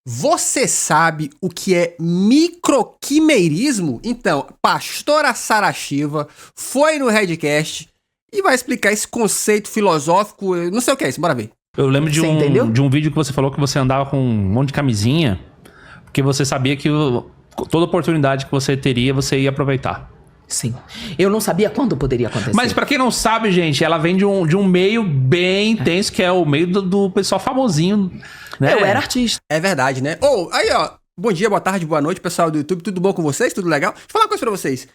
Você sabe o que é microquimeirismo? Então, pastora Sara Shiva foi no Redcast e vai explicar esse conceito filosófico. Não sei o que é isso, bora ver. Eu lembro de um vídeo que você falou que você andava com um monte de camisinha, porque você sabia que toda oportunidade que você teria, você ia aproveitar. Sim. Eu não sabia quando poderia acontecer. Mas pra quem não sabe, gente, ela vem de um meio bem intenso, que é o meio do pessoal famosinho, né? Eu era artista. É verdade, né? Aí, ó. Bom dia, boa tarde, boa noite, pessoal do YouTube. Tudo bom com vocês? Tudo legal? Deixa eu falar uma coisa pra vocês.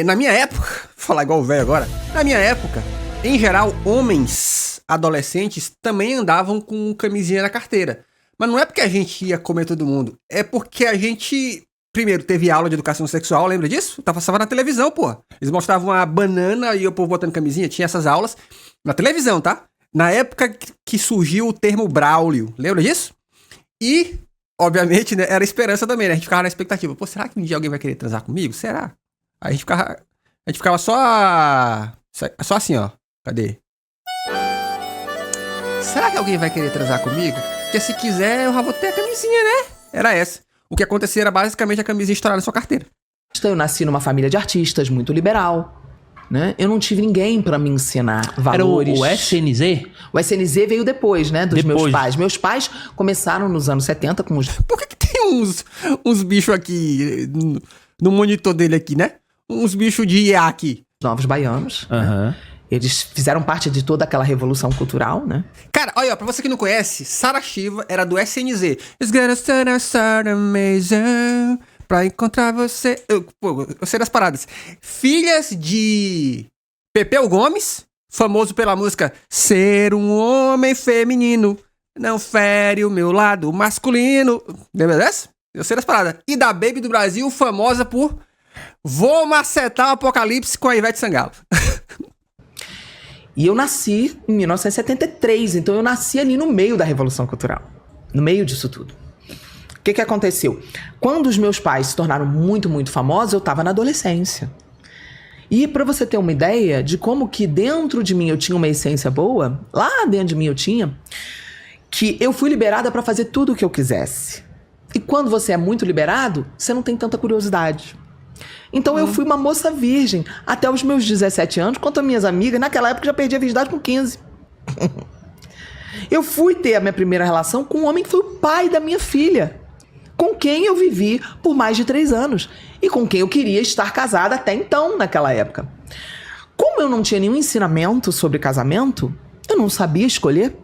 Na minha época, vou falar igual o velho agora. Na minha época, em geral, homens adolescentes também andavam com camisinha na carteira. Mas não é porque a gente ia comer todo mundo. É porque a gente... Primeiro, teve aula de educação sexual, lembra disso? Passava na televisão, pô. Eles mostravam uma banana e o povo botando camisinha. Tinha essas aulas na televisão, tá? Na época que surgiu o termo Braulio. Lembra disso? E, obviamente, né, era esperança também, né? A gente ficava na expectativa. Pô, será que um dia alguém vai querer transar comigo? Será? Aí a gente ficava só assim, ó. Cadê? Será que alguém vai querer transar comigo? Porque se quiser, eu já vou ter a camisinha, né? Era essa. O que acontecia era basicamente a camisinha estourar na sua carteira. Eu nasci numa família de artistas, muito liberal, né? Eu não tive ninguém pra me ensinar valores. Era o SNZ? O SNZ veio depois, né? Dos meus pais. Meus pais começaram nos anos 70 com os... Por que tem uns bichos aqui no monitor dele aqui, né? Uns bichos de IA aqui. Novos Baianos. Aham. Né? Eles fizeram parte de toda aquela revolução cultural, né? Cara, olha, pra você que não conhece, Sara Shiva era do SNZ. It's gonna start amazing pra encontrar você. Eu sei das paradas. Filhas de Pepeu Gomes, famoso pela música Ser um Homem Feminino não fere o meu lado masculino. Lembra dessa? Eu sei das paradas. E da Baby do Brasil, famosa por Vou Macetar o Apocalipse com a Ivete Sangalo. E eu nasci em 1973, então eu nasci ali no meio da Revolução Cultural. No meio disso tudo. O que aconteceu? Quando os meus pais se tornaram muito, muito famosos, eu estava na adolescência. E para você ter uma ideia de como que dentro de mim eu tinha uma essência boa, lá dentro de mim eu tinha, que eu fui liberada para fazer tudo o que eu quisesse. E quando você é muito liberado, você não tem tanta curiosidade. Então eu fui uma moça virgem até os meus 17 anos, quanto as minhas amigas, naquela época já perdi a virgindade com 15. Eu fui ter a minha primeira relação com um homem que foi o pai da minha filha, com quem eu vivi por mais de 3 anos e com quem eu queria estar casada até então, naquela época. Como eu não tinha nenhum ensinamento sobre casamento, eu não sabia escolher,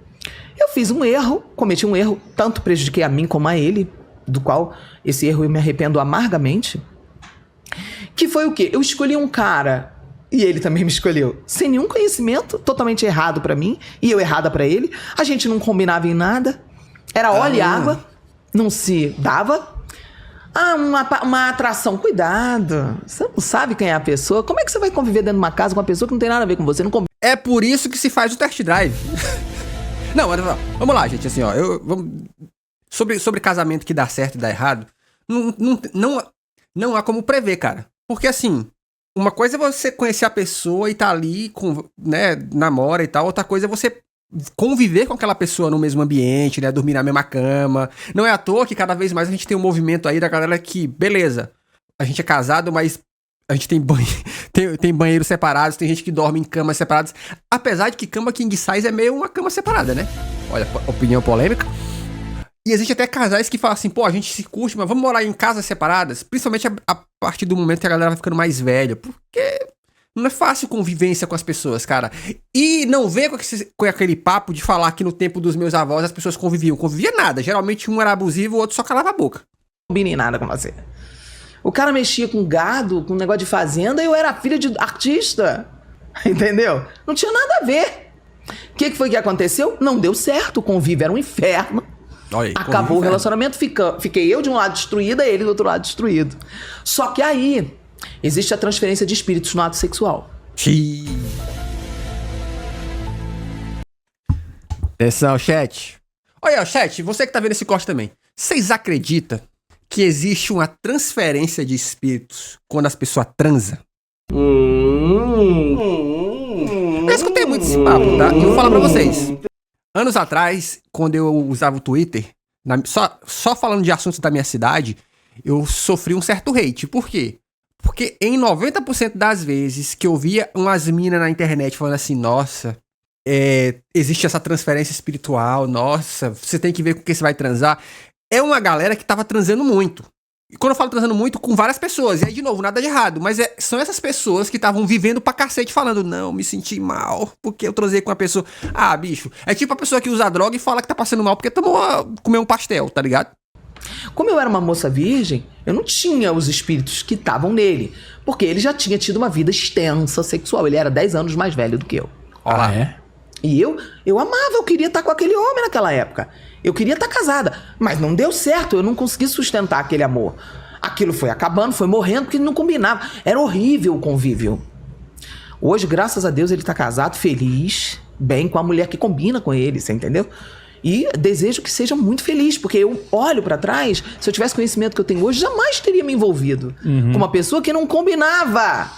eu fiz um erro, cometi um erro, tanto prejudiquei a mim como a ele, do qual esse erro eu me arrependo amargamente. Que foi o quê? Eu escolhi um cara, e ele também me escolheu, sem nenhum conhecimento, totalmente errado pra mim, e eu errada pra ele. A gente não combinava em nada. Era óleo e água, não se dava. Uma atração. Cuidado, você não sabe quem é a pessoa. Como é que você vai conviver dentro de uma casa com uma pessoa que não tem nada a ver com você? Não combina. É por isso que se faz o test drive. Não, mas vamos lá, gente, assim, ó. Sobre casamento que dá certo e dá errado, não há como prever, cara. Porque, assim, uma coisa é você conhecer a pessoa e tá ali, né, namora e tal. Outra coisa é você conviver com aquela pessoa no mesmo ambiente, né, dormir na mesma cama. Não é à toa que cada vez mais a gente tem um movimento aí da galera que, beleza, a gente é casado, mas a gente tem banheiros separados, tem gente que dorme em camas separadas. Apesar de que cama king size é meio uma cama separada, né? Olha, opinião polêmica. E existe até casais que falam assim, pô, a gente se curte, mas vamos morar em casas separadas, principalmente a partir do momento que a galera vai ficando mais velha, porque não é fácil convivência com as pessoas, cara. E não vem com aquele papo de falar que no tempo dos meus avós as pessoas conviviam. Convivia nada, geralmente um era abusivo, o outro só calava a boca. Não combinei nada com você. O cara mexia com gado, com negócio de fazenda, e eu era filha de artista, entendeu? Não tinha nada a ver. O que foi que aconteceu? Não deu certo, o convívio era um inferno. Olha aí, acabou o relacionamento, fiquei eu de um lado destruída, ele do outro lado destruído. Só que aí existe a transferência de espíritos no ato sexual. Atenção, chat. Olha, chat, você que tá vendo esse corte também. Vocês acreditam que existe uma transferência de espíritos quando as pessoas transam? Eu escutei muito esse papo, tá? E eu vou falar pra vocês. Anos atrás, quando eu usava o Twitter, Só falando de assuntos da minha cidade, eu sofri um certo hate. Por quê? Porque em 90% das vezes que eu via umas minas na internet falando assim, nossa, existe essa transferência espiritual, nossa, você tem que ver com quem você vai transar. É uma galera que tava transando muito. E quando eu falo transando muito, com várias pessoas. E aí, de novo, nada de errado. Mas são essas pessoas que estavam vivendo pra cacete falando, não, me senti mal porque eu transei com uma pessoa. Ah, bicho, é tipo a pessoa que usa droga e fala que tá passando mal porque comeu um pastel, tá ligado? Como eu era uma moça virgem, eu não tinha os espíritos que estavam nele. Porque ele já tinha tido uma vida extensa sexual. Ele era 10 anos mais velho do que eu. Ah, é? E eu amava, eu queria estar com aquele homem naquela época. Eu queria estar casada. Mas não deu certo, eu não consegui sustentar aquele amor. Aquilo foi acabando, foi morrendo, porque não combinava. Era horrível o convívio. Hoje, graças a Deus, ele tá casado, feliz, bem com a mulher que combina com ele, você entendeu? E desejo que seja muito feliz, porque eu olho pra trás, se eu tivesse conhecimento que eu tenho hoje, jamais teria me envolvido com uma pessoa que não combinava.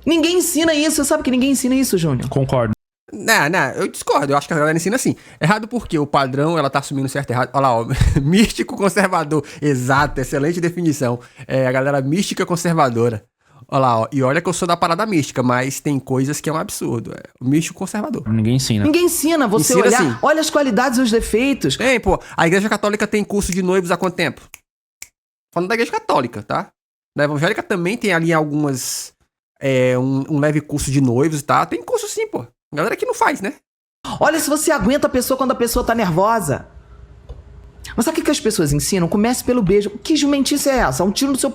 Ninguém ensina isso, você sabe que ninguém ensina isso, Júnior? Concordo. Não, eu discordo. Eu acho que a galera ensina assim. Errado porque o padrão, ela tá assumindo certo e errado. Olha lá, ó. Místico conservador. Exato, excelente definição. A galera mística conservadora. Olha lá, ó. E olha que eu sou da parada mística, mas tem coisas que é um absurdo. O místico conservador. Ninguém ensina. Ninguém ensina você Ensina olhar, assim. olha as qualidades e os defeitos. Tem, pô. A Igreja Católica tem curso de noivos há quanto tempo? Falando da Igreja Católica, tá? Na Evangélica também tem ali algumas... um leve curso de noivos e tal. Tem curso sim, pô. Galera que não faz, né? Olha se você aguenta a pessoa quando a pessoa tá nervosa. Mas sabe o que as pessoas ensinam? Comece pelo beijo. Que jumentice é essa? Um tiro no seu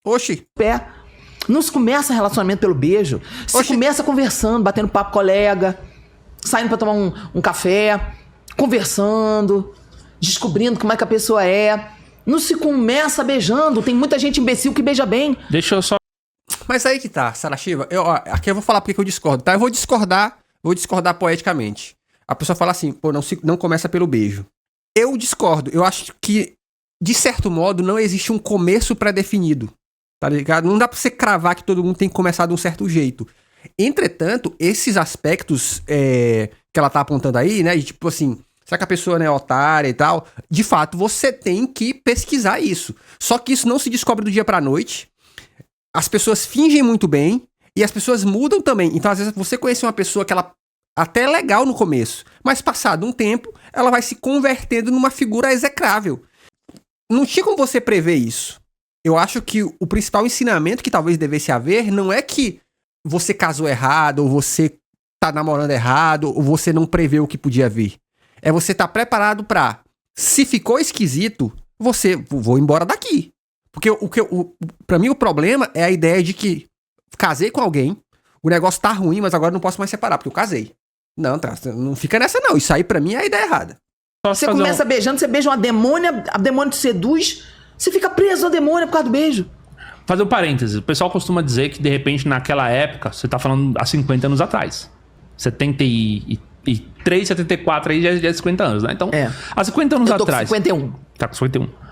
Oxi. pé. Não se começa relacionamento pelo beijo. Se Oxi. começa conversando, batendo papo com colega, saindo pra tomar um café, conversando, descobrindo como é que a pessoa é. Não se começa beijando. Tem muita gente imbecil que beija bem. Deixa eu só... Mas aí que tá, Sarashiva. Aqui eu vou falar porque eu discordo, tá? Eu vou discordar poeticamente. A pessoa fala assim, pô, não começa pelo beijo. Eu discordo. Eu acho que, de certo modo, não existe um começo pré-definido. Tá ligado? Não dá pra você cravar que todo mundo tem que começar de um certo jeito. Entretanto, esses aspectos que ela tá apontando aí, né? De tipo assim, será que a pessoa é otária e tal? De fato, você tem que pesquisar isso. Só que isso não se descobre do dia pra noite. As pessoas fingem muito bem e as pessoas mudam também. Então, às vezes, você conhece uma pessoa que ela até é legal no começo, mas passado um tempo, ela vai se convertendo numa figura execrável. Não tinha como você prever isso. Eu acho que o principal ensinamento que talvez devesse haver não é que você casou errado, ou você tá namorando errado, ou você não prevê o que podia vir. É você estar preparado pra, se ficou esquisito, vou embora daqui. Porque pra mim o problema é a ideia de que casei com alguém, o negócio tá ruim, mas agora eu não posso mais separar, porque eu casei. Não, não fica nessa não. Isso aí pra mim é a ideia errada. Você começa beijando, você beija uma demônia, a demônia te seduz, você fica preso à demônia por causa do beijo. Fazer um parênteses. O pessoal costuma dizer que, de repente, naquela época, você tá falando há 50 anos atrás. 73, 74, aí já é 50 anos, né? Então, há 50 anos atrás... Eu tô com 51. Tá com 51.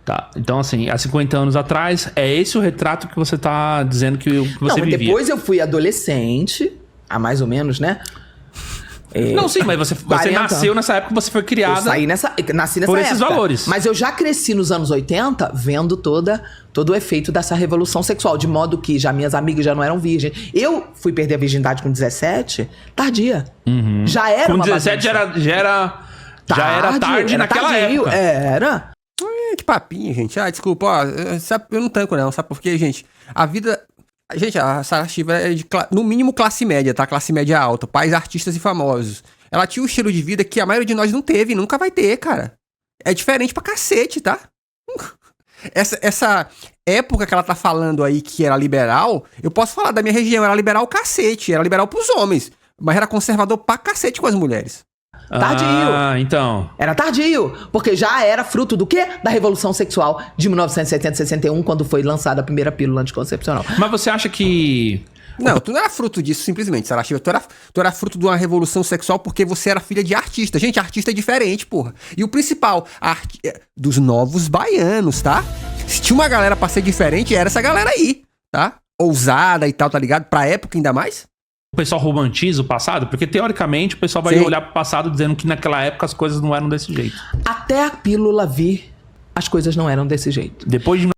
Tá, então assim, há 50 anos atrás, é esse o retrato que você tá dizendo que você vivia? Depois eu fui adolescente, há mais ou menos, né? Não, sim, mas você nasceu nessa época, você foi criada... Eu nasci nessa por época. esses valores. Mas eu já cresci nos anos 80, vendo todo o efeito dessa revolução sexual, de modo que já minhas amigas já não eram virgens. Eu fui perder a virgindade com 17, tardia. Uhum. Já era com uma 17 já era tarde naquela época. Era. Que papinho, gente. Desculpa, ó, eu não tanco não, sabe por quê, gente? A vida... Gente, a Sarashiva é no mínimo classe média, tá? Classe média alta, pais artistas e famosos. Ela tinha um estilo de vida que a maioria de nós não teve e nunca vai ter, cara. É diferente pra cacete, tá? Essa época que ela tá falando aí que era liberal, eu posso falar da minha região, era liberal cacete, era liberal pros homens, mas era conservador pra cacete com as mulheres. Tardio. Então. Era tardio, porque já era fruto do quê? Da Revolução Sexual de 1970-61, quando foi lançada a primeira pílula anticoncepcional. Mas você acha que... Não, tu não era fruto disso simplesmente, Sarashiva. Tu era fruto de uma revolução sexual porque você era filha de artista. Gente, artista é diferente, porra. E o principal, dos novos baianos, tá? Se tinha uma galera pra ser diferente, era essa galera aí, tá? Ousada e tal, tá ligado? Pra época ainda mais. o pessoal romantiza o passado? Porque, teoricamente, o pessoal vai olhar pro passado dizendo que naquela época as coisas não eram desse jeito. Até a pílula vir, as coisas não eram desse jeito. Depois de...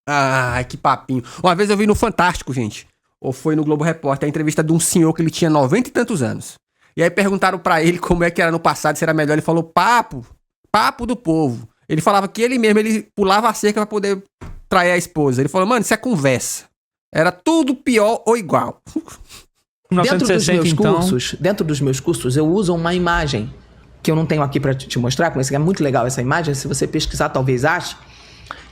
Ai, que papinho. Uma vez eu vi no Fantástico, gente, ou foi no Globo Repórter, a entrevista de um senhor que ele tinha 90 e tantos anos. E aí perguntaram pra ele como é que era no passado, se era melhor. Ele falou, papo do povo. Ele falava que ele mesmo, ele pulava a cerca pra poder trair a esposa. Ele falou, mano, isso é conversa. Era tudo pior ou igual. 1960, Dentro dos meus cursos, eu uso uma imagem que eu não tenho aqui pra te mostrar, mas é muito legal essa imagem, se você pesquisar talvez ache,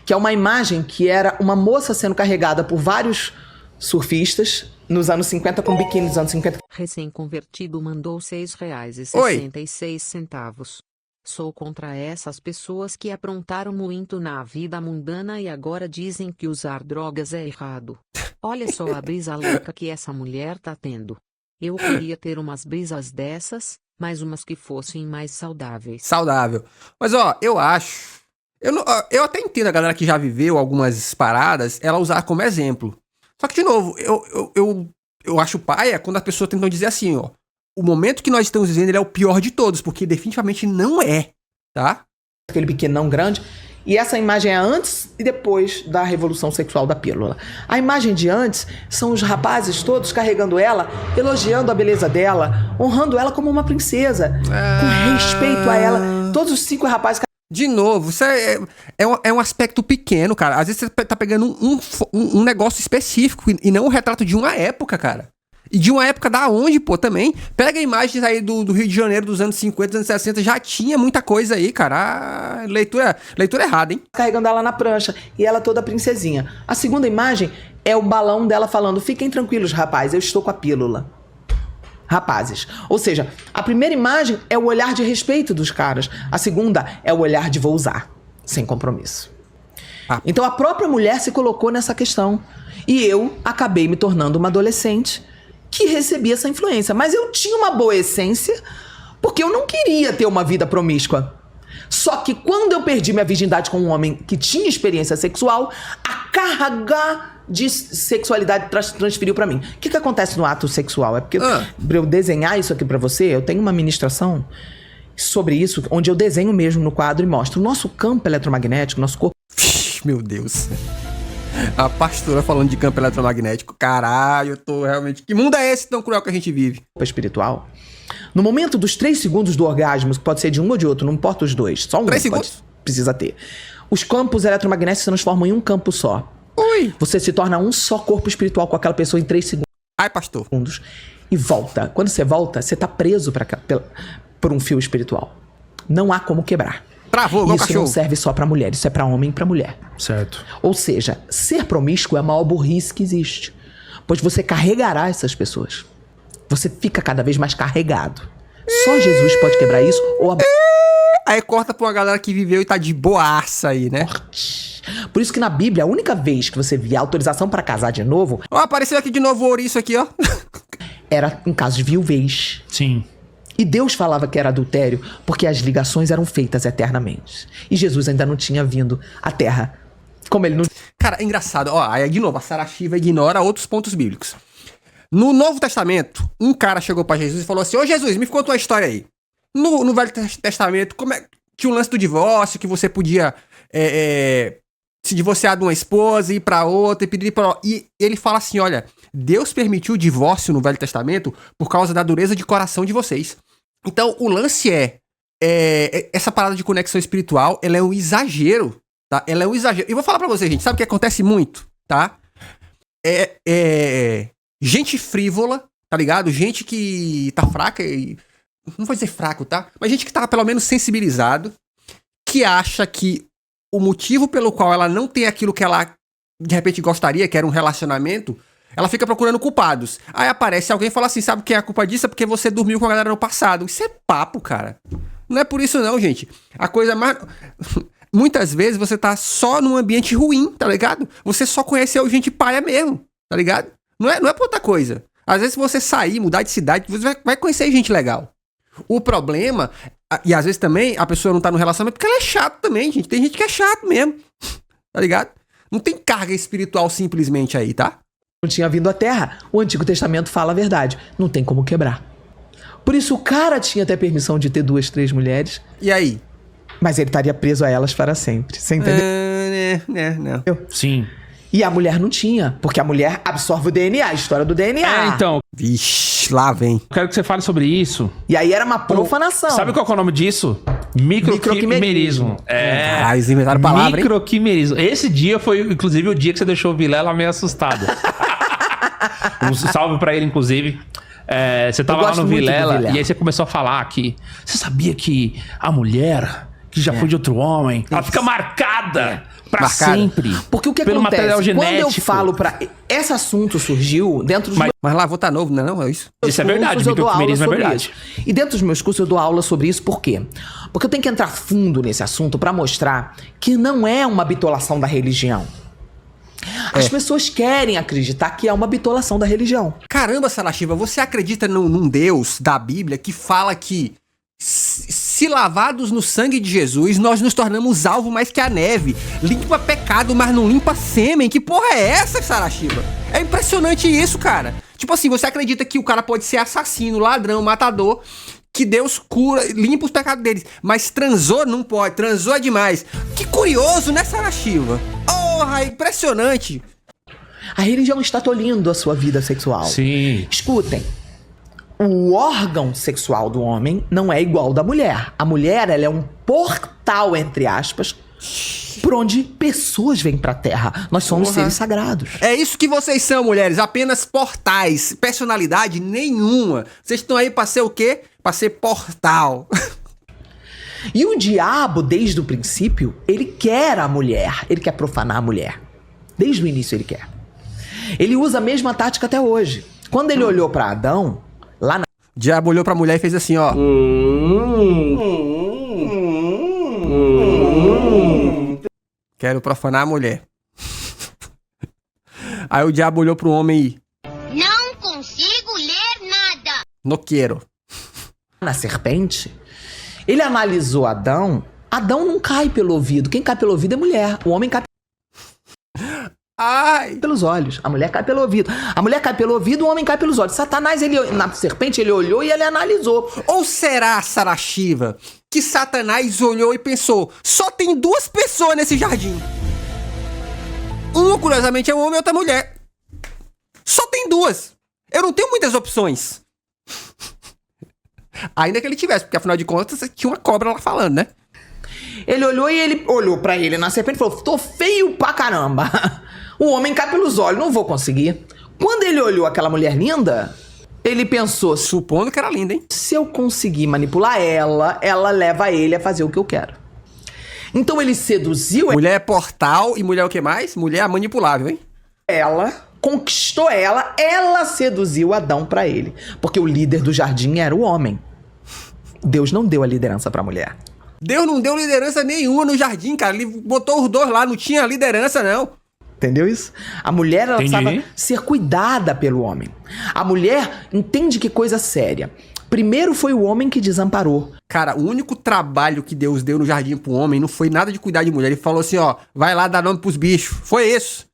que é uma imagem que era uma moça sendo carregada por vários surfistas nos anos 50 com biquíni nos anos 50. Recém-convertido mandou R$6,66. Sou contra essas pessoas que aprontaram muito na vida mundana e agora dizem que usar drogas é errado. Olha só a brisa louca que essa mulher tá tendo. Eu queria ter umas brisas dessas, mas umas que fossem mais saudáveis. Saudável. Mas ó, eu acho... Eu até entendo a galera que já viveu algumas paradas, ela usar como exemplo. Só que, de novo, eu acho paia quando as pessoas tentam dizer assim, ó. O momento que nós estamos vivendo, ele é o pior de todos, porque definitivamente não é, tá? Aquele biquinão grande. E essa imagem é antes e depois da revolução sexual da pílula. A imagem de antes são os rapazes todos carregando ela, elogiando a beleza dela, honrando ela como uma princesa, com respeito a ela. Todos os 5 rapazes... De novo, isso é um aspecto pequeno, cara. Às vezes você tá pegando um negócio específico e não um retrato de uma época, cara. E de uma época da onde, pô, também. Pega imagens aí do Rio de Janeiro dos anos 50, dos anos 60, já tinha muita coisa aí, cara. Leitura errada, hein? Carregando ela na prancha e ela toda princesinha. A segunda imagem é o balão dela falando, fiquem tranquilos, rapaz, eu estou com a pílula. Rapazes. Ou seja, a primeira imagem é o olhar de respeito dos caras. A segunda é o olhar de vou usar, sem compromisso. Então a própria mulher se colocou nessa questão. E eu acabei me tornando uma adolescente que recebia essa influência. Mas eu tinha uma boa essência porque eu não queria ter uma vida promíscua. Só que quando eu perdi minha virgindade com um homem que tinha experiência sexual, a carga de sexualidade transferiu pra mim. O que acontece no ato sexual? É porque pra eu desenhar isso aqui pra você, eu tenho uma ministração sobre isso, onde eu desenho mesmo no quadro e mostro o nosso campo eletromagnético, nosso corpo... Meu Deus. A pastora falando de campo eletromagnético. Caralho, eu tô realmente... Que mundo é esse tão cruel que a gente vive? Espiritual. No momento dos 3 segundos do orgasmo, que pode ser de um ou de outro, não importa os dois. Só um 3 segundos? Precisa ter. Os campos eletromagnéticos se transformam em um campo só. Ui. Você se torna um só corpo espiritual com aquela pessoa em 3 segundos. Ai, pastor. E volta. Quando você volta, você tá preso por um fio espiritual. Não há como quebrar. Travou, igual isso cachorro. Não serve só pra mulher, isso é pra homem e pra mulher. Certo. Ou seja, ser promíscuo é a maior burrice que existe. Pois você carregará essas pessoas. Você fica cada vez mais carregado. Só Jesus pode quebrar isso ou a... Aí corta pra uma galera que viveu e tá de boaça aí, né? Por isso que na Bíblia, a única vez que você via autorização pra casar de novo... Ó, apareceu aqui de novo o ouriço aqui, ó. Era em caso de viuvez. Sim. E Deus falava que era adultério porque as ligações eram feitas eternamente. E Jesus ainda não tinha vindo à Terra. Como ele não... Cara, é engraçado. Ó, aí de novo, a Sarah Shiva ignora outros pontos bíblicos. No Novo Testamento, um cara chegou pra Jesus e falou assim, ô Jesus, me conta uma história aí. No Velho Testamento, como é que o lance do divórcio, que você podia se divorciar de uma esposa, ir pra outra e pedir pra... E ele fala assim, olha, Deus permitiu o divórcio no Velho Testamento por causa da dureza de coração de vocês. Então, o lance essa parada de conexão espiritual, ela é um exagero, tá? Ela é um exagero. E vou falar pra vocês, gente, sabe o que acontece muito, tá? Gente frívola, tá ligado? Gente que tá fraca e... Não vou dizer fraco, tá? Mas gente que tá pelo menos sensibilizado, que acha que o motivo pelo qual ela não tem aquilo que ela de repente gostaria, que era um relacionamento, ela fica procurando culpados. Aí aparece alguém e fala assim, sabe quem é a culpa disso? É porque você dormiu com a galera no passado. Isso é papo, cara. Não é por isso não, gente. A coisa mais... Muitas vezes você tá só num ambiente ruim, tá ligado? Você só conheceu gente paia mesmo, tá ligado? Não é por outra coisa. Às vezes se você sair, mudar de cidade, você vai conhecer gente legal. O problema, e às vezes também a pessoa não tá no relacionamento porque ela é chata também, gente. Tem gente que é chato mesmo, tá ligado? Não tem carga espiritual simplesmente aí, tá? não tinha vindo à Terra. O Antigo Testamento fala a verdade. Não tem como quebrar. Por isso o cara tinha até permissão de ter 2, 3 mulheres. E aí? Mas ele estaria preso a elas para sempre. Você entendeu? Não. Sim. E a mulher não tinha. Porque a mulher absorve o DNA, a história do DNA. Então, Vixe, lá vem. eu quero que você fale sobre isso. E aí era uma profanação. Sabe qual que é o nome disso? Microquimerismo. Ah, eles inventaram palavra, hein? Microquimerismo. Esse dia foi, inclusive, o dia que você deixou o Vilela meio assustado. Um salve pra ele, inclusive. Você tava lá no Vilela e aí você começou a falar que... Você sabia que a mulher que já foi de outro homem, ela fica marcada pra sempre. Porque o que pelo acontece? material genético. Quando eu falo pra... Esse assunto surgiu dentro dos Mas lá vou tá novo, não é isso? Isso é verdade, cursos, eu dou aula microquimerismo é sobre verdade. isso. E dentro dos meus cursos eu dou aula sobre isso, por quê? Porque eu tenho que entrar fundo nesse assunto pra mostrar que não é uma bitolação da religião. As pessoas querem acreditar que é uma bitolação da religião. Caramba, Sarashiva, você acredita num Deus da Bíblia que fala que se lavados no sangue de Jesus, nós nos tornamos alvo mais que a neve. Limpa pecado, mas não limpa sêmen. Que porra é essa, Sarashiva? É impressionante isso, cara. Tipo assim, você acredita que o cara pode ser assassino, ladrão, matador, que Deus cura, limpa os pecados deles. Mas transou não pode, transou é demais. Que curioso, né, Sarashiva? Porra, é impressionante. A religião está tolhindo a sua vida sexual. Sim. Escutem. O órgão sexual do homem não é igual ao da mulher. A mulher, ela é um portal, entre aspas, por onde pessoas vêm pra Terra. Nós somos seres sagrados. É isso que vocês são, mulheres. Apenas portais. Personalidade nenhuma. Vocês estão aí pra ser o quê? Pra ser portal. E o diabo, desde o princípio, ele quer a mulher. Ele quer profanar a mulher. Desde o início ele quer. Ele usa a mesma tática até hoje. Quando ele olhou pra Adão, lá na... O diabo olhou pra mulher e fez assim, ó. Quero profanar a mulher. Aí o diabo olhou pro homem e... Não consigo ler nada. Não quero. na serpente, ele analisou Adão. Adão não cai pelo ouvido. Quem cai pelo ouvido é mulher. O homem cai Ai! pelos olhos. A mulher cai pelo ouvido. A mulher cai pelo ouvido, o homem cai pelos olhos. Satanás, ele, na serpente, ele olhou e ele analisou. Ou será, Sarashiva, que Satanás olhou e pensou: só tem duas pessoas nesse jardim. Uma, curiosamente, é um homem e outra mulher. Só tem duas. Eu não tenho muitas opções. Ainda que ele tivesse, porque afinal de contas tinha uma cobra lá falando, né? Ele olhou e ele olhou pra ele na serpente e falou: tô feio pra caramba. O homem cai pelos olhos, não vou conseguir. Quando ele olhou aquela mulher linda, ele pensou: Supondo que era linda, hein? se eu conseguir manipular ela, ela leva ele a fazer o que eu quero. Então ele seduziu Mulher é portal e mulher é o que mais? Mulher é manipulável, hein? ela, conquistou ela, ela seduziu Adão pra ele. Porque o líder do jardim era o homem. Deus não deu a liderança pra mulher. Deus não deu liderança nenhuma no jardim, cara. Ele botou os dois lá, não tinha liderança, não. Entendeu isso? A mulher, ela Entendi. precisava ser cuidada pelo homem. A mulher entende que coisa séria. Primeiro foi o homem que desamparou. Cara, o único trabalho que Deus deu no jardim pro homem não foi nada de cuidar de mulher. Ele falou assim, ó, vai lá dar nome pros bichos. Foi isso.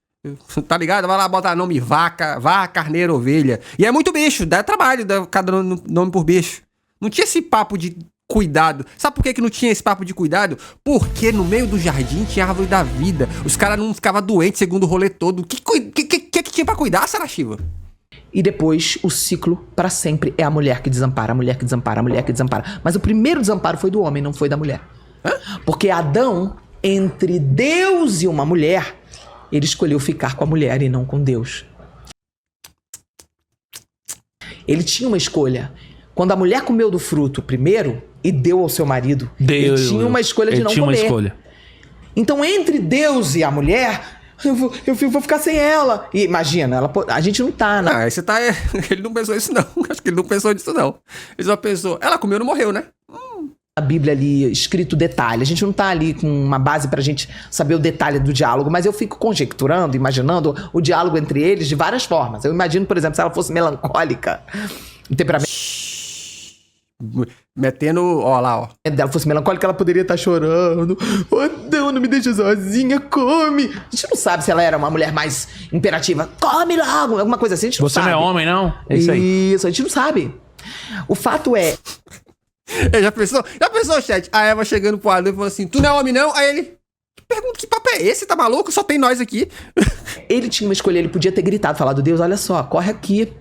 Tá ligado? Vai lá botar nome vaca, carneiro, ovelha. E é muito bicho, dá trabalho, dá cada nome por bicho. Não tinha esse papo de cuidado. Sabe por que não tinha esse papo de cuidado? Porque no meio do jardim tinha a árvore da vida. Os caras não ficavam doentes segundo o rolê todo. O que tinha pra cuidar, Sarashiva? E depois, o ciclo para sempre é a mulher que desampara, a mulher que desampara, a mulher que desampara. Mas o primeiro desamparo foi do homem, não foi da mulher. Porque Adão, entre Deus e uma mulher, ele escolheu ficar com a mulher e não com Deus. Ele tinha uma escolha. Quando a mulher comeu do fruto primeiro e deu ao seu marido, ele tinha uma escolha de não comer. Uma escolha. Então, entre Deus e a mulher, eu vou ficar sem ela. E imagina, a gente não tá, né? Ah, aí você tá... Ele não pensou isso, não. Acho que ele não pensou nisso, não. Ele só pensou... Ela comeu e não morreu, né? A Bíblia ali, escrito detalhe. A gente não tá ali com uma base pra gente saber o detalhe do diálogo, mas eu fico conjecturando, imaginando o diálogo entre eles de várias formas. Eu imagino, por exemplo, se ela fosse melancólica, o temperamento... metendo, ó lá, ó. Se ela fosse melancólica, ela poderia estar chorando. Oh, não me deixa sozinha, come. A gente não sabe se ela era uma mulher mais imperativa. Come logo, alguma coisa assim, a gente não sabe. Você não é homem, não? É isso aí. Isso, a gente não sabe. O fato é... Já pensou, chat? A Eva chegando pro Adão e falou assim, tu não é homem não? Aí ele, pergunta, que papo é esse? Tá maluco? Só tem nós aqui. Ele tinha uma escolha, ele podia ter gritado, falado, Deus, olha só, corre aqui,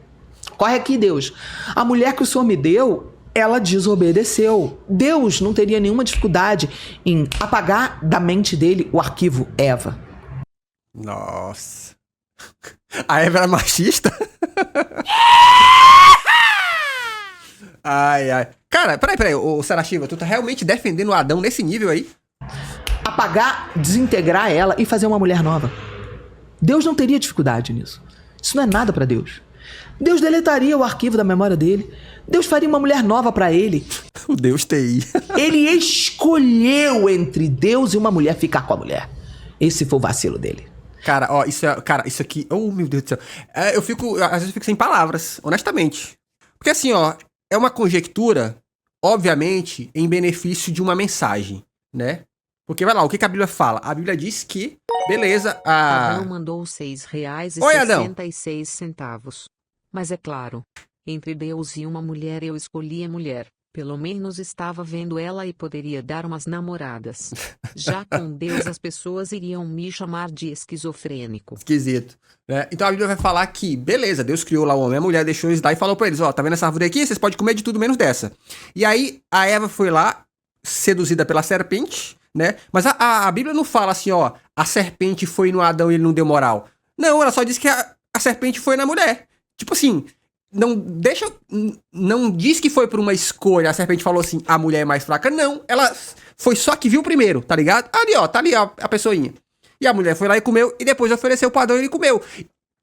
Deus. A mulher que o Senhor me deu, ela desobedeceu. Deus não teria nenhuma dificuldade em apagar da mente dele o arquivo Eva. Nossa. A Eva era machista? Ai. Cara, peraí, ô Sarashiva, tu tá realmente defendendo o Adão nesse nível aí? Apagar, desintegrar ela e fazer uma mulher nova. Deus não teria dificuldade nisso. Isso não é nada pra Deus. Deus deletaria o arquivo da memória dele. Deus faria uma mulher nova pra ele. O Deus TI. Ele escolheu entre Deus e uma mulher ficar com a mulher. Esse foi o vacilo dele. Cara, ó, isso aqui... Oh, meu Deus do céu. Às vezes eu fico sem palavras, honestamente. Porque assim, ó, é uma conjectura, obviamente, em benefício de uma mensagem, né? Porque, vai lá, o que a Bíblia fala? A Bíblia diz que, beleza, Adão mandou R$6,66. Mas é claro, entre Deus e uma mulher eu escolhi a mulher. Pelo menos estava vendo ela e poderia dar umas namoradas. Já com Deus as pessoas iriam me chamar de esquizofrênico. Esquisito, né? Então a Bíblia vai falar que, beleza, Deus criou lá o homem e a mulher, deixou eles lá e falou pra eles, ó, tá vendo essa árvore aqui? Vocês podem comer de tudo menos dessa. E aí a Eva foi lá, seduzida pela serpente, né? Mas a Bíblia não fala assim, ó, a serpente foi no Adão e ele não deu moral. Não, ela só diz que a serpente foi na mulher. Tipo assim, não diz que foi por uma escolha, a serpente falou assim, a mulher é mais fraca. Não, ela foi só que viu primeiro, tá ligado? Ali, ó, tá ali a pessoinha. E a mulher foi lá e comeu, e depois ofereceu pro Adão e ele comeu.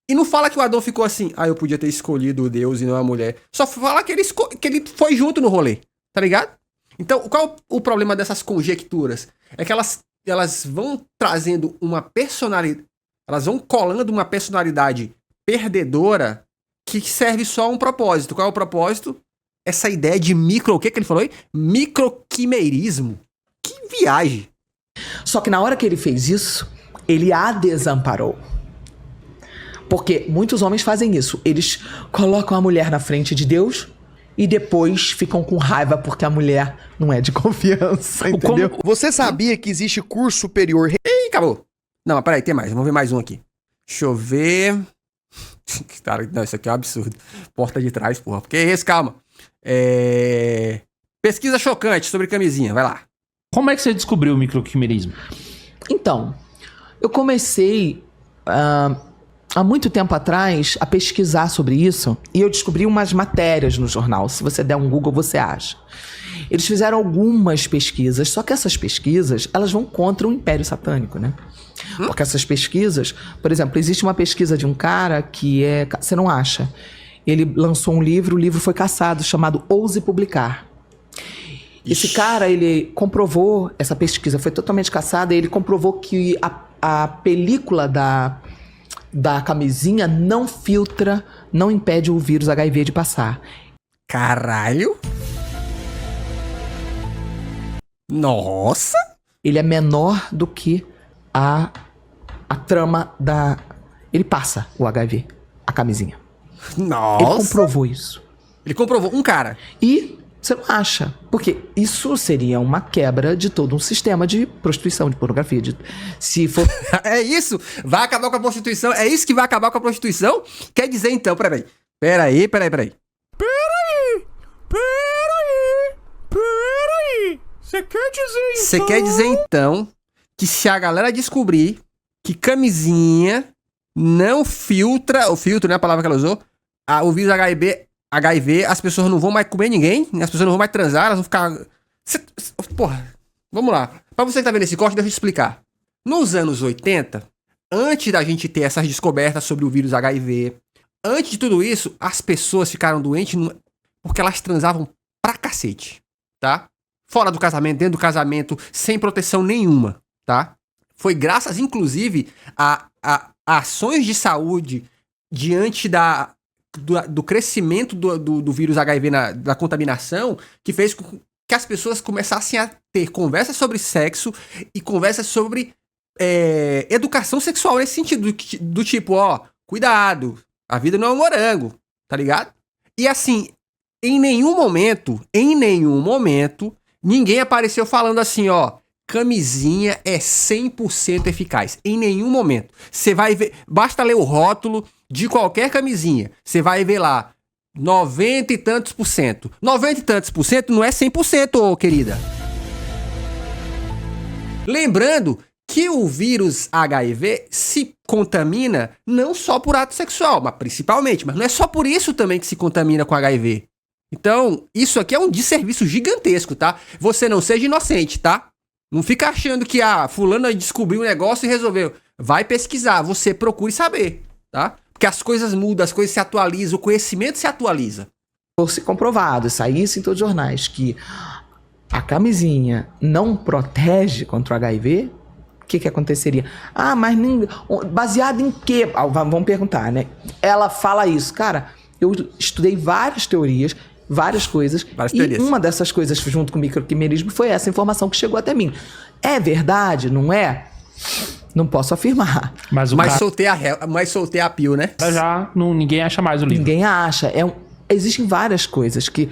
E não fala que o Adão ficou assim, eu podia ter escolhido o Deus e não a mulher. Só fala que ele foi junto no rolê, tá ligado? Então, qual o problema dessas conjecturas? É que elas vão trazendo uma personalidade, elas vão colando uma personalidade perdedora que serve só a um propósito. Qual é o propósito? Essa ideia de o que ele falou aí? Microquimerismo. Que viagem. Só que na hora que ele fez isso, ele a desamparou. Porque muitos homens fazem isso. Eles colocam a mulher na frente de Deus e depois ficam com raiva porque a mulher não é de confiança, entendeu? Você sabia que existe curso superior... Ih, acabou. Não, mas peraí, tem mais. Vamos ver mais um aqui. Deixa eu ver... Cara, não, isso aqui é um absurdo. Porta de trás, porra. Porque é esse, calma. Pesquisa chocante sobre camisinha, vai lá. Como é que você descobriu o microquimerismo? Então, eu comecei há muito tempo atrás a pesquisar sobre isso e eu descobri umas matérias no jornal. Se você der um Google, você acha. Eles fizeram algumas pesquisas, só que essas pesquisas, elas vão contra o Império Satânico, né? Porque essas pesquisas... Por exemplo, existe uma pesquisa de um cara que você não acha. Ele lançou um livro, o livro foi cassado, chamado Ouse Publicar. Esse cara, ele comprovou... Essa pesquisa foi totalmente cassada e ele comprovou que a película da camisinha não filtra, não impede o vírus HIV de passar. Caralho! Nossa! Ele é menor do que a trama da... Ele passa o HIV, a camisinha. Nossa! Ele comprovou isso. Ele comprovou, um cara. E você não acha, porque isso seria uma quebra de todo um sistema de prostituição, de pornografia. Se for... É isso? Vai acabar com a prostituição? É isso que vai acabar com a prostituição? Quer dizer então, Peraí. Você quer dizer então que se a galera descobrir que camisinha não filtra, o filtro, né, a palavra que ela usou, o vírus HIV, as pessoas não vão mais comer ninguém, as pessoas não vão mais transar, elas vão ficar... Porra, vamos lá. Pra você que tá vendo esse corte, deixa eu explicar. Nos anos 80, antes da gente ter essas descobertas sobre o vírus HIV, antes de tudo isso, as pessoas ficaram doentes porque elas transavam pra cacete, tá? Fora do casamento, dentro do casamento, sem proteção nenhuma, tá? Foi graças, inclusive, a ações de saúde diante do crescimento do vírus HIV da contaminação que fez com que as pessoas começassem a ter conversas sobre sexo e conversas sobre educação sexual nesse sentido, do tipo, ó, cuidado, a vida não é um morango, tá ligado? E assim, em nenhum momento, ninguém apareceu falando assim, ó, camisinha é 100% eficaz. Em nenhum momento. Você vai ver, basta ler o rótulo de qualquer camisinha, você vai ver lá, 90 e tantos por cento. 90 e tantos por cento não é 100%, ô querida. Lembrando que o vírus HIV se contamina não só por ato sexual, mas principalmente, mas não é só por isso também que se contamina com HIV. Então, isso aqui é um desserviço gigantesco, tá? Você não seja inocente, tá? Não fica achando que, fulano descobriu um negócio e resolveu. Vai pesquisar, você procure saber, tá? Porque as coisas mudam, as coisas se atualizam, o conhecimento se atualiza. Fosse comprovado, saísse em todos os jornais que a camisinha não protege contra o HIV, o que aconteceria? Mas baseado em quê? Vamos perguntar, né? Ela fala isso. Cara, eu estudei várias teorias, várias coisas. E uma dessas coisas, junto com o microquimerismo, foi essa informação que chegou até mim. É verdade? Não é? Não posso afirmar. Mas soltei a pio, né? Ninguém acha mais o livro. Ninguém acha. Existem várias coisas que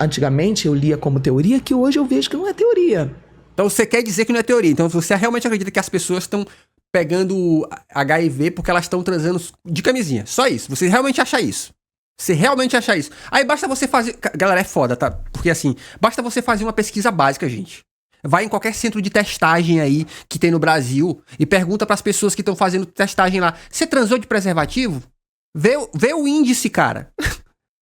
antigamente eu lia como teoria, que hoje eu vejo que não é teoria. Então você quer dizer que não é teoria. Então você realmente acredita que as pessoas estão pegando HIV porque elas estão transando de camisinha. Só isso. Você realmente acha isso. Você realmente acha isso. Aí basta você fazer... Galera, é foda, tá? Porque assim, basta você fazer uma pesquisa básica, gente. Vai em qualquer centro de testagem aí que tem no Brasil e pergunta pras pessoas que estão fazendo testagem lá. Você transou de preservativo? Vê o índice, cara.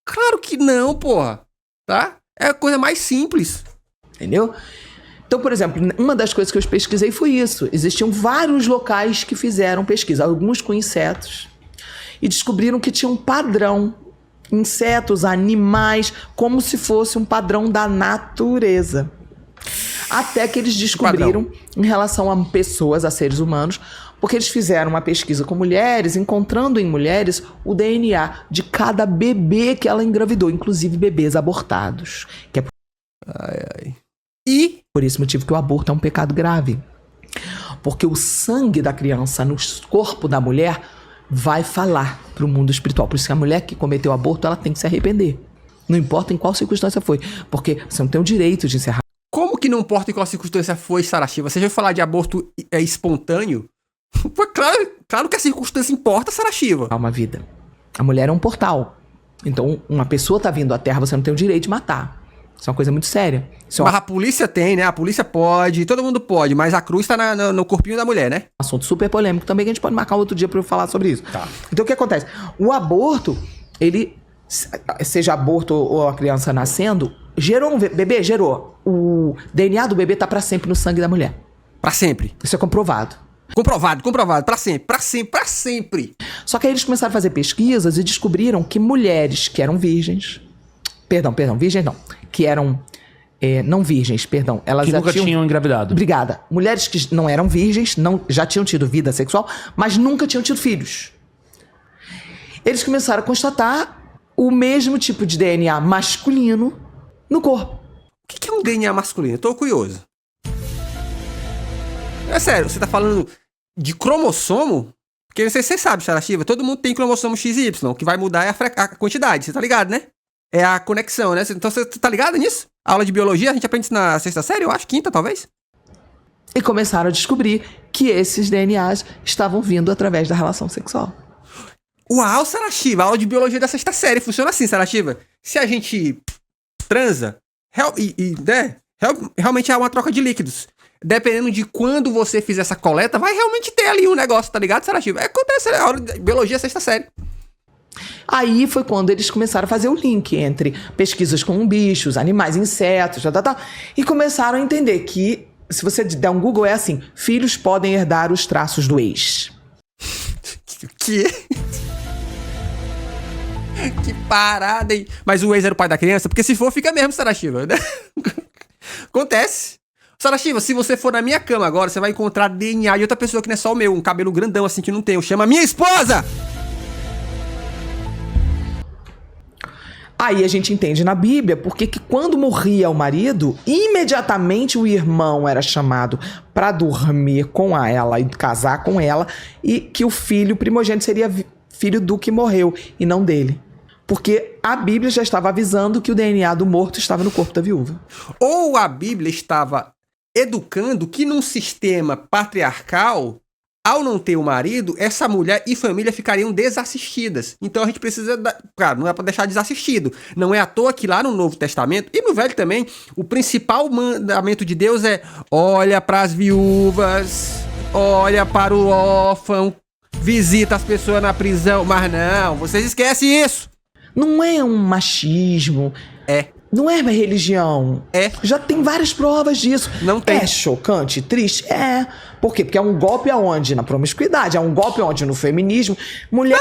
Claro que não, porra. Tá? É a coisa mais simples. Entendeu? Então, por exemplo, uma das coisas que eu pesquisei foi isso. Existiam vários locais que fizeram pesquisa, alguns com insetos, e descobriram que tinha um padrão. Insetos, animais, como se fosse um padrão da natureza. Até que eles descobriram em relação a pessoas, a seres humanos, porque eles fizeram uma pesquisa com mulheres, encontrando em mulheres o DNA de cada bebê que ela engravidou, inclusive bebês abortados. Que é E por esse motivo que o aborto é um pecado grave. Porque o sangue da criança no corpo da mulher vai falar para o mundo espiritual. Por isso que a mulher que cometeu o aborto, ela tem que se arrepender. Não importa em qual circunstância foi. Porque você não tem o direito de encerrar. Como que não importa em qual circunstância foi, Sarasheva? Você já ouviu falar de aborto espontâneo? Claro que a circunstância importa, Sarasheva. Uma vida. A mulher é um portal. Então, uma pessoa tá vindo à Terra, você não tem o direito de matar. Isso é uma coisa muito séria. Mas a polícia tem, né? A polícia pode, todo mundo pode, mas a cruz tá no corpinho da mulher, né? Assunto super polêmico também, que a gente pode marcar outro dia pra eu falar sobre isso. Tá. Então, o que acontece? O aborto, ele, seja aborto ou a criança nascendo, gerou um bebê, gerou. O DNA do bebê tá pra sempre no sangue da mulher. Pra sempre. Isso é comprovado. Comprovado. Pra sempre. Só que aí eles começaram a fazer pesquisas e descobriram que mulheres que eram virgens... Perdão, virgens não. Que eram não virgens, perdão. Elas que nunca tinham engravidado. Obrigada. Mulheres que não eram virgens, já tinham tido vida sexual, mas nunca tinham tido filhos. Eles começaram a constatar o mesmo tipo de DNA masculino no corpo. O que é um DNA masculino? Eu tô curioso. É sério, você tá falando de cromossomo? Porque você sabe, Sarasheva, todo mundo tem cromossomo XY, que vai mudar a quantidade, você tá ligado, né? É a conexão, né? Então você tá ligado nisso? A aula de biologia, a gente aprende isso na sexta série, eu acho, quinta, talvez. E começaram a descobrir que esses DNAs estavam vindo através da relação sexual. Uau, Sarasheva, a aula de biologia da sexta série funciona assim, Sarasheva. Se a gente transa, realmente é uma troca de líquidos. Dependendo de quando você fizer essa coleta, vai realmente ter ali um negócio, tá ligado, Sarasheva? Acontece a aula de biologia sexta série. Aí foi quando eles começaram a fazer o link entre pesquisas com bichos, animais, insetos, e começaram a entender que, se você der um Google, é assim: filhos podem herdar os traços do ex. Que? Que parada, hein? Mas o ex era o pai da criança? Porque se for, fica mesmo, Sarasheva, né? Acontece. Sarasheva, se você for na minha cama agora, você vai encontrar DNA de outra pessoa que não é só o meu, um cabelo grandão assim que não tem. Eu chamo a minha esposa! Aí a gente entende na Bíblia porque que quando morria o marido, imediatamente o irmão era chamado para dormir com ela e casar com ela, e que o filho primogênito seria filho do que morreu e não dele. Porque a Bíblia já estava avisando que o DNA do morto estava no corpo da viúva. Ou a Bíblia estava educando que num sistema patriarcal, ao não ter o marido, essa mulher e família ficariam desassistidas. Então a gente precisa... Claro, não é para deixar desassistido. Não é à toa que lá no Novo Testamento, e no Velho também, o principal mandamento de Deus é: olha para as viúvas, olha para o órfão, visita as pessoas na prisão. Mas não, vocês esquecem isso. Não é um machismo. Não é uma religião. Já tem várias provas disso. Não tem. É chocante, triste? Por quê? Porque é um golpe aonde? Na promiscuidade. É um golpe aonde? No feminismo. Mulher...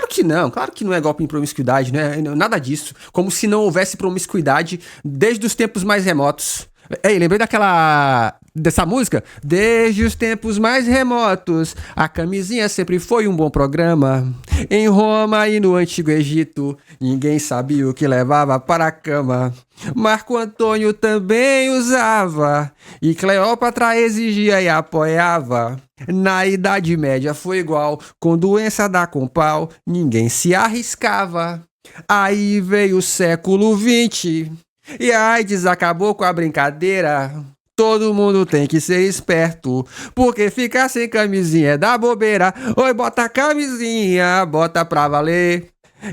Claro que não é golpe em promiscuidade, né? Nada disso. Como se não houvesse promiscuidade desde os tempos mais remotos. Ei, lembrei dessa música? Desde os tempos mais remotos, a camisinha sempre foi um bom programa. Em Roma e no Antigo Egito, ninguém sabia o que levava para a cama. Marco Antônio também usava, e Cleópatra exigia e apoiava. Na Idade Média foi igual, com doença da com pau, ninguém se arriscava. Aí veio o século XX, e a AIDS acabou com a brincadeira. Todo mundo tem que ser esperto, porque ficar sem camisinha é da bobeira. Oi, bota a camisinha, bota pra valer,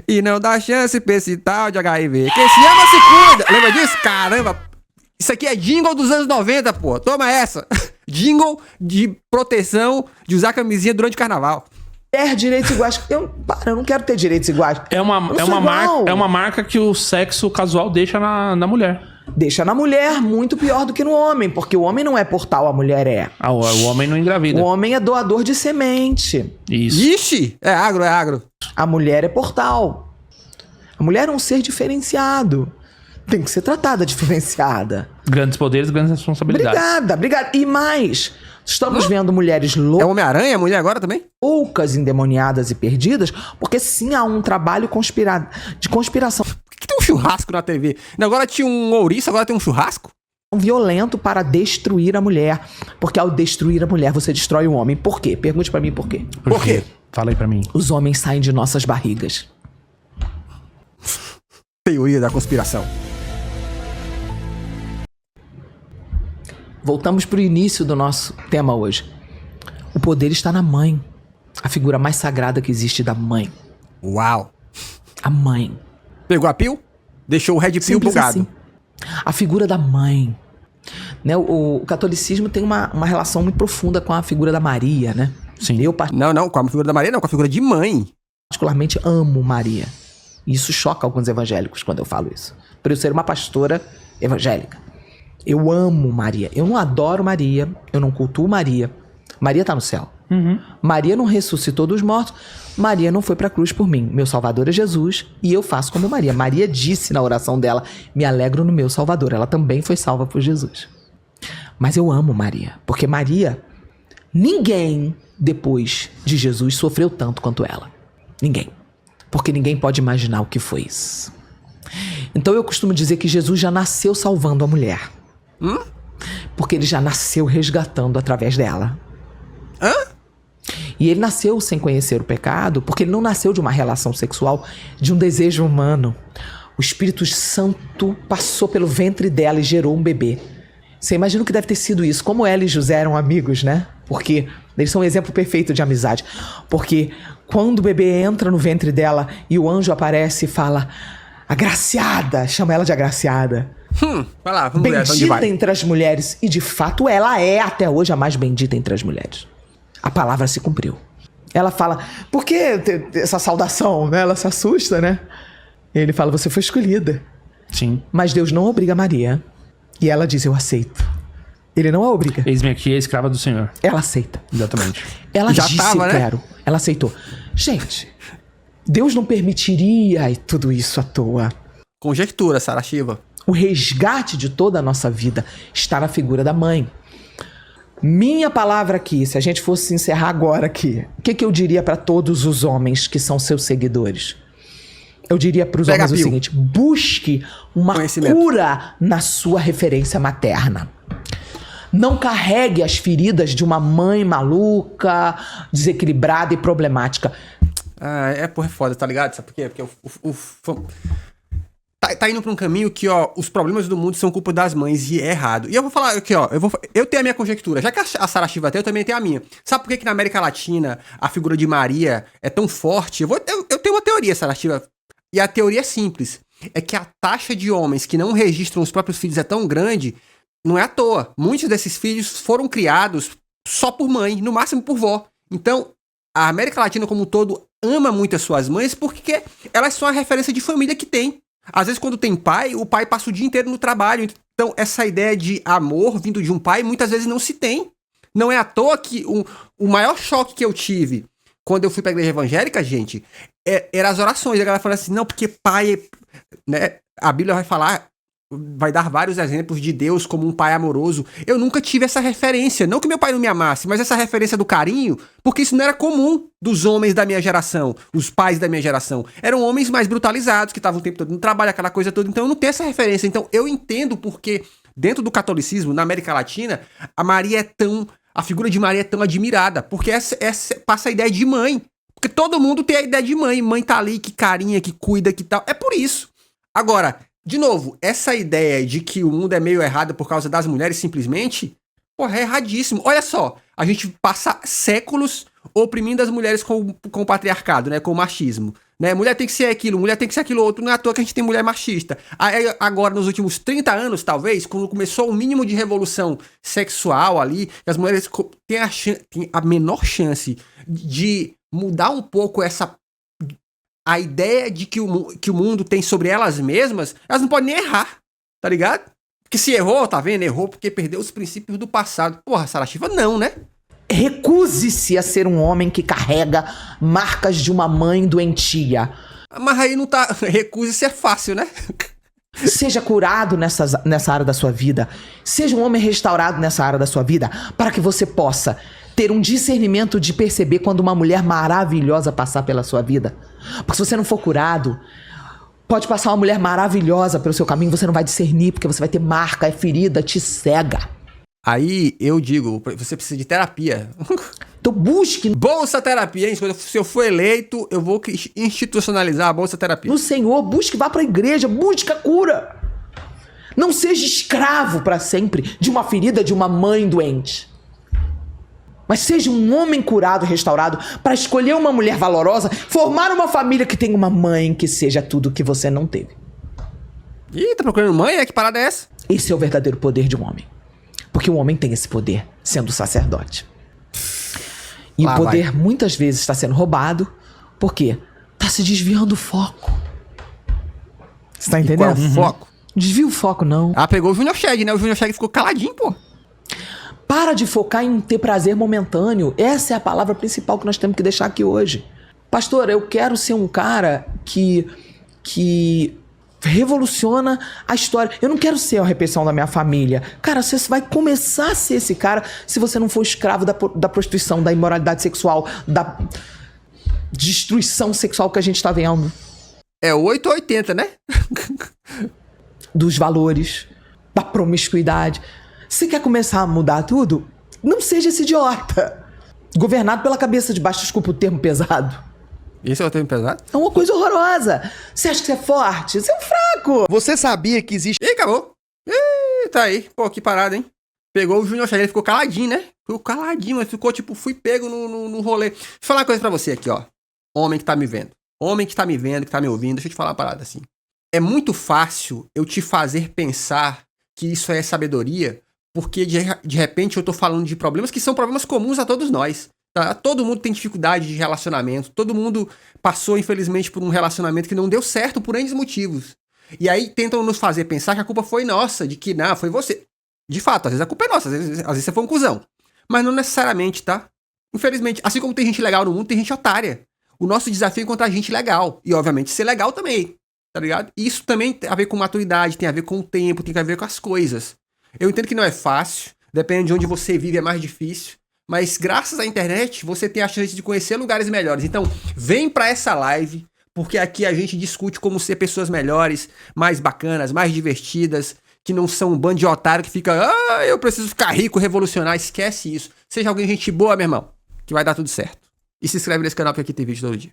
e não dá chance pra esse tal de HIV. Quem se ama se cuida. Lembra disso? Caramba, isso aqui é jingle dos anos 90, pô. Toma essa. Jingle de proteção de usar camisinha durante o carnaval. Direitos iguais. Eu não quero ter direitos iguais. É uma marca que o sexo casual deixa na mulher. Deixa na mulher muito pior do que no homem, porque o homem não é portal, a mulher é. O homem não engravida. O homem é doador de semente. Isso. Ixi, é agro. A mulher é portal. A mulher é um ser diferenciado. Tem que ser tratada diferenciada. Grandes poderes, grandes responsabilidades. Obrigada. E mais, estamos vendo mulheres loucas. É Homem-Aranha, a mulher agora também? Loucas, endemoniadas e perdidas, porque sim, há um trabalho de conspiração. Por que tem um churrasco na TV? Agora tinha um ouriço, agora tem um churrasco? Violento para destruir a mulher. Porque ao destruir a mulher, você destrói o homem. Por quê? Pergunte pra mim por quê. Por quê? Fala aí pra mim. Os homens saem de nossas barrigas. Teoria da conspiração. Voltamos pro início do nosso tema hoje. O poder está na mãe. A figura mais sagrada que existe da mãe. Uau. A mãe. Pegou a Pill? Deixou o Red Pill bugado. Assim. A figura da mãe. Né? O catolicismo tem uma relação muito profunda com a figura da Maria, né? Sim. Não, com a figura da Maria não, com a figura de mãe. Particularmente amo Maria. E isso choca alguns evangélicos quando eu falo isso. Por eu ser uma pastora evangélica. Eu amo Maria. Eu não adoro Maria. Eu não cultuo Maria. Maria tá no céu. Uhum. Maria não ressuscitou dos mortos. Maria não foi pra cruz por mim. Meu Salvador é Jesus e eu faço como Maria. Maria disse na oração dela: me alegro no meu Salvador. Ela também foi salva por Jesus. Mas eu amo Maria. Porque Maria, ninguém depois de Jesus sofreu tanto quanto ela. Ninguém. Porque ninguém pode imaginar o que foi isso. Então eu costumo dizer que Jesus já nasceu salvando a mulher. Porque ele já nasceu resgatando através dela. E ele nasceu sem conhecer o pecado, porque ele não nasceu de uma relação sexual, de um desejo humano. O Espírito Santo passou pelo ventre dela e gerou um bebê. Você imagina o que deve ter sido isso. Como ela e José eram amigos, né? Porque eles são um exemplo perfeito de amizade. Porque quando o bebê entra no ventre dela e o anjo aparece e fala: agraciada, chama ela de agraciada. Vai lá, vamos ver onde Bendita vai. entre as mulheres. E de fato ela é até hoje a mais bendita entre as mulheres. A palavra se cumpriu. Ela fala: por que essa saudação? Né? Ela se assusta, né? Ele fala: você foi escolhida. Sim. Mas Deus não obriga Maria. E ela diz: eu aceito. Ele não a obriga. Eis-me aqui, a escrava do Senhor. Ela aceita. Exatamente. Ela Já disse: tava, eu né? quero. Ela aceitou. Gente, Deus não permitiria tudo isso à toa. Conjectura, Sara Shiva. O resgate de toda a nossa vida está na figura da mãe. Minha palavra aqui, se a gente fosse encerrar agora aqui, o que eu diria para todos os homens que são seus seguidores? Eu diria pros homens o seguinte: busque uma cura na sua referência materna. Não carregue as feridas de uma mãe maluca, desequilibrada e problemática. Porra, é foda, tá ligado? Sabe por quê? Porque tá indo pra um caminho que, ó, os problemas do mundo são culpa das mães e é errado. E eu vou falar aqui, ó, eu tenho a minha conjectura. Já que a Sarah Shiva tem, eu também tenho a minha. Sabe por que na América Latina a figura de Maria é tão forte? Eu tenho uma teoria, Sarah Shiva. E a teoria é simples. É que a taxa de homens que não registram os próprios filhos é tão grande, não é à toa. Muitos desses filhos foram criados só por mãe, no máximo por vó. Então, a América Latina como um todo ama muito as suas mães porque elas são a referência de família que tem. Às vezes, quando tem pai, o pai passa o dia inteiro no trabalho. Então, essa ideia de amor vindo de um pai, muitas vezes não se tem. Não é à toa que o maior choque que eu tive quando eu fui pra igreja evangélica, gente, era as orações. A galera falando assim, não, porque pai... Né, a Bíblia vai falar... Vai dar vários exemplos de Deus como um pai amoroso. Eu nunca tive essa referência. Não que meu pai não me amasse, mas essa referência do carinho, porque isso não era comum dos homens da minha geração, os pais da minha geração. Eram homens mais brutalizados, que estavam o tempo todo no trabalho, aquela coisa toda. Então eu não tenho essa referência. Então eu entendo porque, dentro do catolicismo, na América Latina, a figura de Maria é tão admirada. Porque essa passa a ideia de mãe. Porque todo mundo tem a ideia de mãe. Mãe tá ali, que carinha, que cuida, que tal. É por isso. Agora... De novo, essa ideia de que o mundo é meio errado por causa das mulheres, simplesmente, porra, é erradíssimo. Olha só, a gente passa séculos oprimindo as mulheres com o patriarcado, né, com o machismo. Né? Mulher tem que ser aquilo, mulher tem que ser aquilo outro, não é à toa que a gente tem mulher machista. Aí, agora, nos últimos 30 anos, talvez, quando começou o mínimo de revolução sexual ali, as mulheres têm a menor chance de mudar um pouco a ideia de que o mundo tem sobre elas mesmas, elas não podem nem errar, tá ligado? Porque se errou, tá vendo? Errou porque perdeu os princípios do passado. Porra, Sarah Shiva, não, né? Recuse-se a ser um homem que carrega marcas de uma mãe doentia. Mas aí não tá... Recuse-se é fácil, né? Seja curado nessa área da sua vida. Seja um homem restaurado nessa área da sua vida, para que você possa ter um discernimento de perceber quando uma mulher maravilhosa passar pela sua vida. Porque se você não for curado, pode passar uma mulher maravilhosa pelo seu caminho, você não vai discernir, porque você vai ter marca, é ferida, te cega. Aí eu digo, você precisa de terapia. Então busque... Bolsa Terapia, hein? Se eu for eleito, eu vou institucionalizar a Bolsa Terapia. No Senhor, busque, vá pra igreja, busque a cura. Não seja escravo para sempre de uma ferida de uma mãe doente. Mas seja um homem curado, restaurado, para escolher uma mulher valorosa, formar uma família que tenha uma mãe que seja tudo que você não teve. Ih, tá procurando mãe? Que parada é essa? Esse é o verdadeiro poder de um homem. Porque o homem tem esse poder, sendo sacerdote. E o poder muitas vezes está sendo roubado, porque tá se desviando o foco. Você tá entendendo? E qual é o foco? Desvia o foco, não. Pegou o Junior Shag, né? O Junior Shag ficou caladinho, pô. Para de focar em ter prazer momentâneo. Essa é a palavra principal que nós temos que deixar aqui hoje. Pastor, eu quero ser um cara que revoluciona a história. Eu não quero ser a repetição da minha família. Cara, você vai começar a ser esse cara se você não for escravo da prostituição, da imoralidade sexual, da destruição sexual que a gente tá vendo. É 8 ou 80, né? Dos valores, da promiscuidade. Você quer começar a mudar tudo? Não seja esse idiota. Governado pela cabeça de baixo, desculpa o termo pesado. Isso é o termo pesado? É uma coisa horrorosa. Você acha que você é forte? Você é um fraco. Você sabia que existe... Ih, acabou. Ih, tá aí. Pô, que parada, hein? Pegou o Junior Shag, ele ficou caladinho, né? Ficou caladinho, mas ficou tipo, fui pego no rolê. Deixa eu falar uma coisa pra você aqui, ó. Homem que tá me vendo. Homem que tá me vendo, que tá me ouvindo. Deixa eu te falar uma parada assim. É muito fácil eu te fazer pensar que isso é sabedoria, porque de repente eu tô falando de problemas que são problemas comuns a todos nós. Tá? Todo mundo tem dificuldade de relacionamento. Todo mundo passou, infelizmente, por um relacionamento que não deu certo por N motivos. E aí tentam nos fazer pensar que a culpa foi nossa, de que não, foi você. De fato, às vezes a culpa é nossa, às vezes você foi um cuzão. Mas não necessariamente, tá? Infelizmente, assim como tem gente legal no mundo, tem gente otária. O nosso desafio é encontrar gente legal. E, obviamente, ser legal também. Tá ligado? E isso também tem a ver com maturidade, tem a ver com o tempo, tem a ver com as coisas. Eu entendo que não é fácil, depende de onde você vive, é mais difícil. Mas graças à internet, você tem a chance de conhecer lugares melhores. Então, vem pra essa live, Porque aqui a gente discute como ser pessoas melhores, mais bacanas, mais divertidas, que não são um bando de otário que fica, eu preciso ficar rico, revolucionar. Esquece isso. Seja alguém gente boa, meu irmão, que vai dar tudo certo. E se inscreve nesse canal, porque aqui tem vídeo todo dia.